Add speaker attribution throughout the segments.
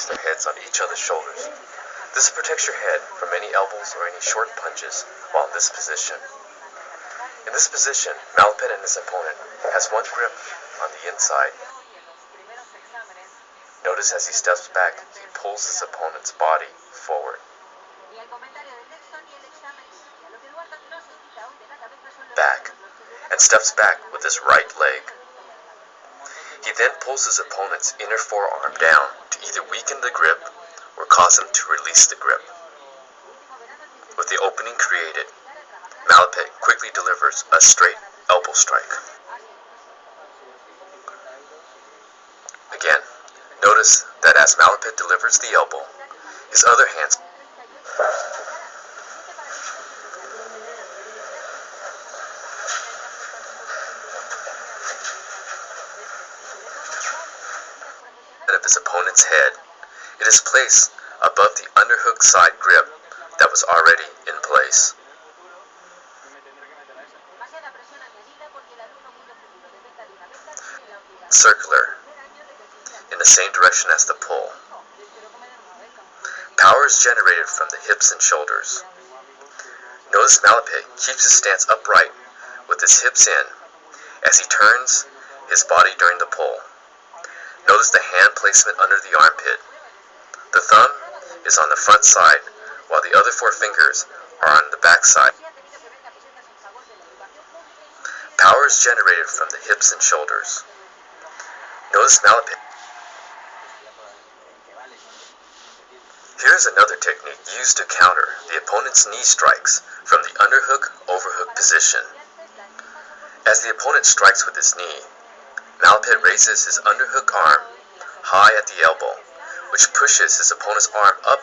Speaker 1: place their heads on each other's shoulders. This protects your head from any elbows or any short punches while in this position. In this position, Malapet and his opponent has one grip on the inside. Notice as he steps back, he pulls his opponent's body forward. Back, and steps back with his right leg. He then pulls his opponent's inner forearm down to either weaken the grip or cause him to release the grip. With the opening created, Malapet quickly delivers a straight elbow strike. Again, notice that as Malapet delivers the elbow, his other hand of his opponent's head. It is placed above the underhook side grip that was already in place. Circular, in the same direction as the pull. Power is generated from the hips and shoulders. Notice Malapet keeps his stance upright with his hips in as he turns his body during the pull. Notice the hand placement under the armpit. The thumb is on the front side, while the other four fingers are on the back side. Power is generated from the hips and shoulders. Notice Malapet. Here is another technique used to counter the opponent's knee strikes from the underhook-overhook position. As the opponent strikes with his knee, Malapet raises his underhook arm high at the elbow, which pushes his opponent's arm up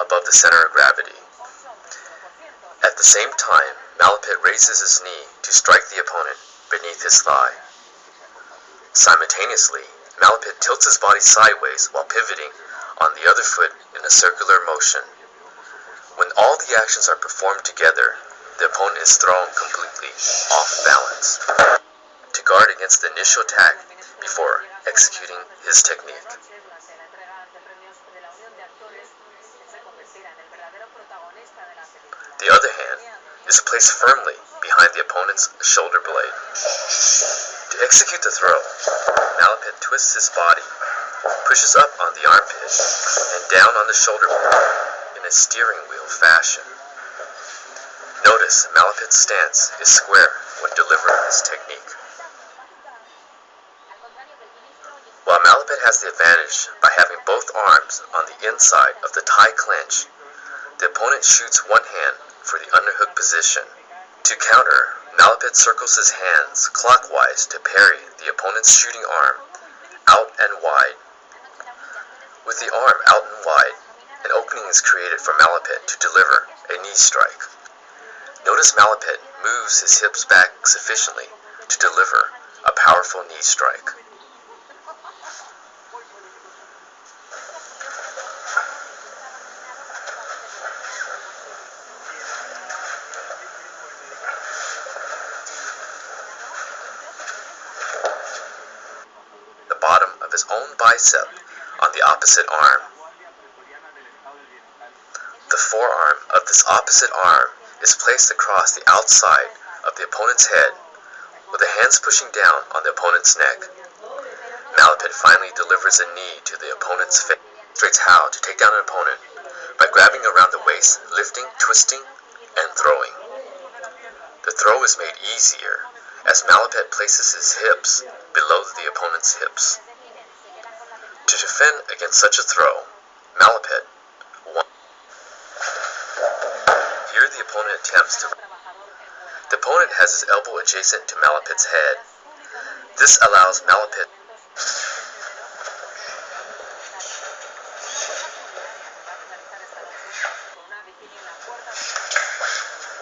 Speaker 1: above the center of gravity. At the same time, Malapet raises his knee to strike the opponent beneath his thigh. Simultaneously, Malapet tilts his body sideways while pivoting on the other foot in a circular motion. When all the actions are performed together, the opponent is thrown completely off balance to guard against the initial attack before executing his technique. The other hand is placed firmly behind the opponent's shoulder blade. To execute the throw, Malapet twists his body, pushes up on the armpit, and down on the shoulder blade in a steering wheel fashion. Notice Malapet's stance is square when delivering this technique. While Malapet has the advantage by having both arms on the inside of the tie clinch, the opponent shoots one hand for the underhook position. To counter, Malapet circles his hands clockwise to parry the opponent's shooting arm out and wide. With the arm out and wide, an opening is created for Malapet to deliver a knee strike. Notice Malapet moves his hips back sufficiently to deliver a powerful knee strike. The bottom of his own bicep on the opposite arm. The forearm of this opposite arm is placed across the outside of the opponent's head, with the hands pushing down on the opponent's neck. Malapet finally delivers a knee to the opponent's face. Demonstrates how to take down an opponent by grabbing around the waist, lifting, twisting, and throwing. The throw is made easier as Malapet places his hips below the opponent's hips. To defend against such a throw, Malapet won. Here the opponent attempts to. The opponent has his elbow adjacent to Malapet's head. This allows Malapet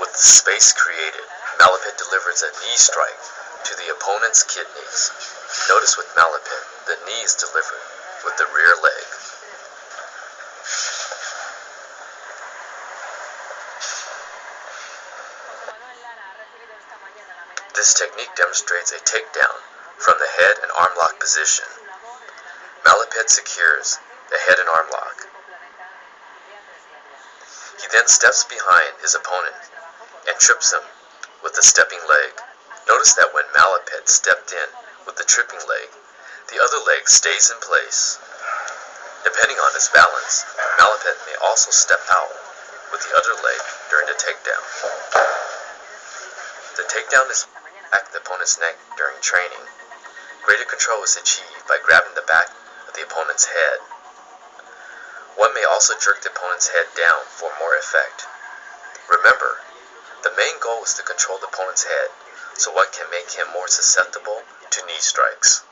Speaker 1: with the space created, Malapet delivers a knee strike to the opponent's kidneys. Notice with Malapet, the knee is delivered with the rear leg. This technique demonstrates a takedown from the head and arm lock position. Malapet secures a head and arm lock. He then steps behind his opponent and trips him with the stepping leg. Notice that when Malapet stepped in with the tripping leg, the other leg stays in place. Depending on his balance, Malapet may also step out with the other leg during the takedown. The takedown is back the opponent's neck during training. Greater control is achieved by grabbing the back of the opponent's head. One may also jerk the opponent's head down for more effect. Remember, the main goal is to control the opponent's head, so one can make him more susceptible to knee strikes.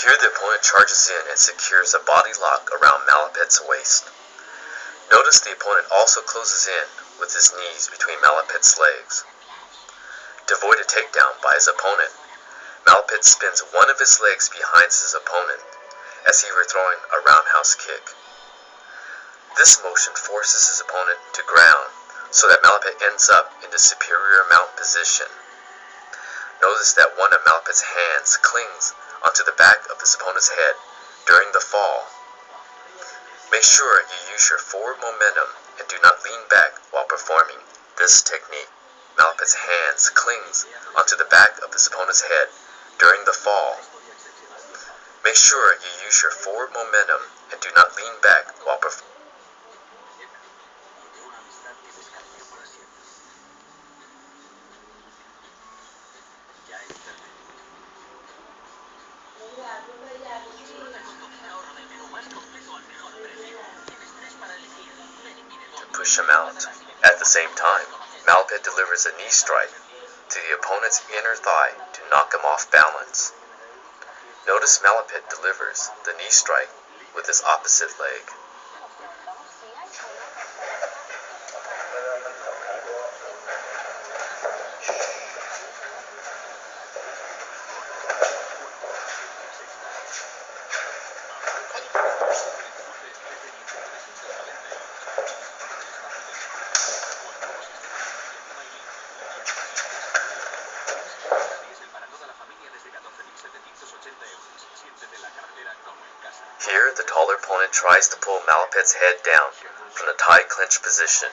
Speaker 1: Here the opponent charges in and secures a body lock around Malapet's waist. Notice the opponent also closes in with his knees between Malapet's legs. To avoid a takedown by his opponent, Malapet spins one of his legs behind his opponent as he were throwing a roundhouse kick. This motion forces his opponent to ground so that Malapet ends up in the superior mount position. Notice that one of Malapet's hands clings onto the back of his opponent's head during the fall. Make sure you use your forward momentum and do not lean back while performing this technique. Malapet's hands clings onto the back of his opponent's head during the fall. Make sure you use your forward momentum and do not lean back while performing. Push him out. At the same time, Malapet delivers a knee strike to the opponent's inner thigh to knock him off balance. Notice Malapet delivers the knee strike with his opposite leg. Here, the taller opponent tries to pull Malapet's head down from the tie clinch position.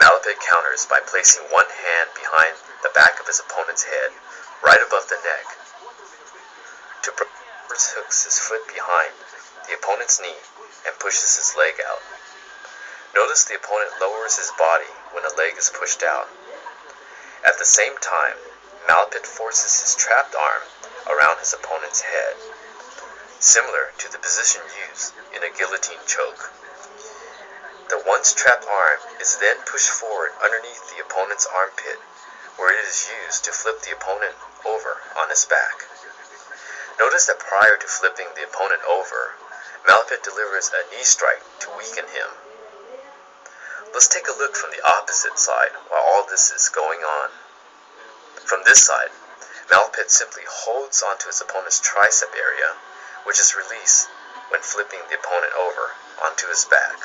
Speaker 1: Malapet counters by placing one hand behind the back of his opponent's head, right above the neck. To hooks his foot behind the opponent's knee and pushes his leg out. Notice the opponent lowers his body when a leg is pushed out. At the same time, Malapet forces his trapped arm around his opponent's head, similar to the position used in a guillotine choke. The once trapped arm is then pushed forward underneath the opponent's armpit, where it is used to flip the opponent over on his back. Notice that prior to flipping the opponent over, Malapet delivers a knee strike to weaken him. Let's take a look from the opposite side while all this is going on. From this side, Malapet simply holds onto his opponent's tricep area, which is released when flipping the opponent over onto his back.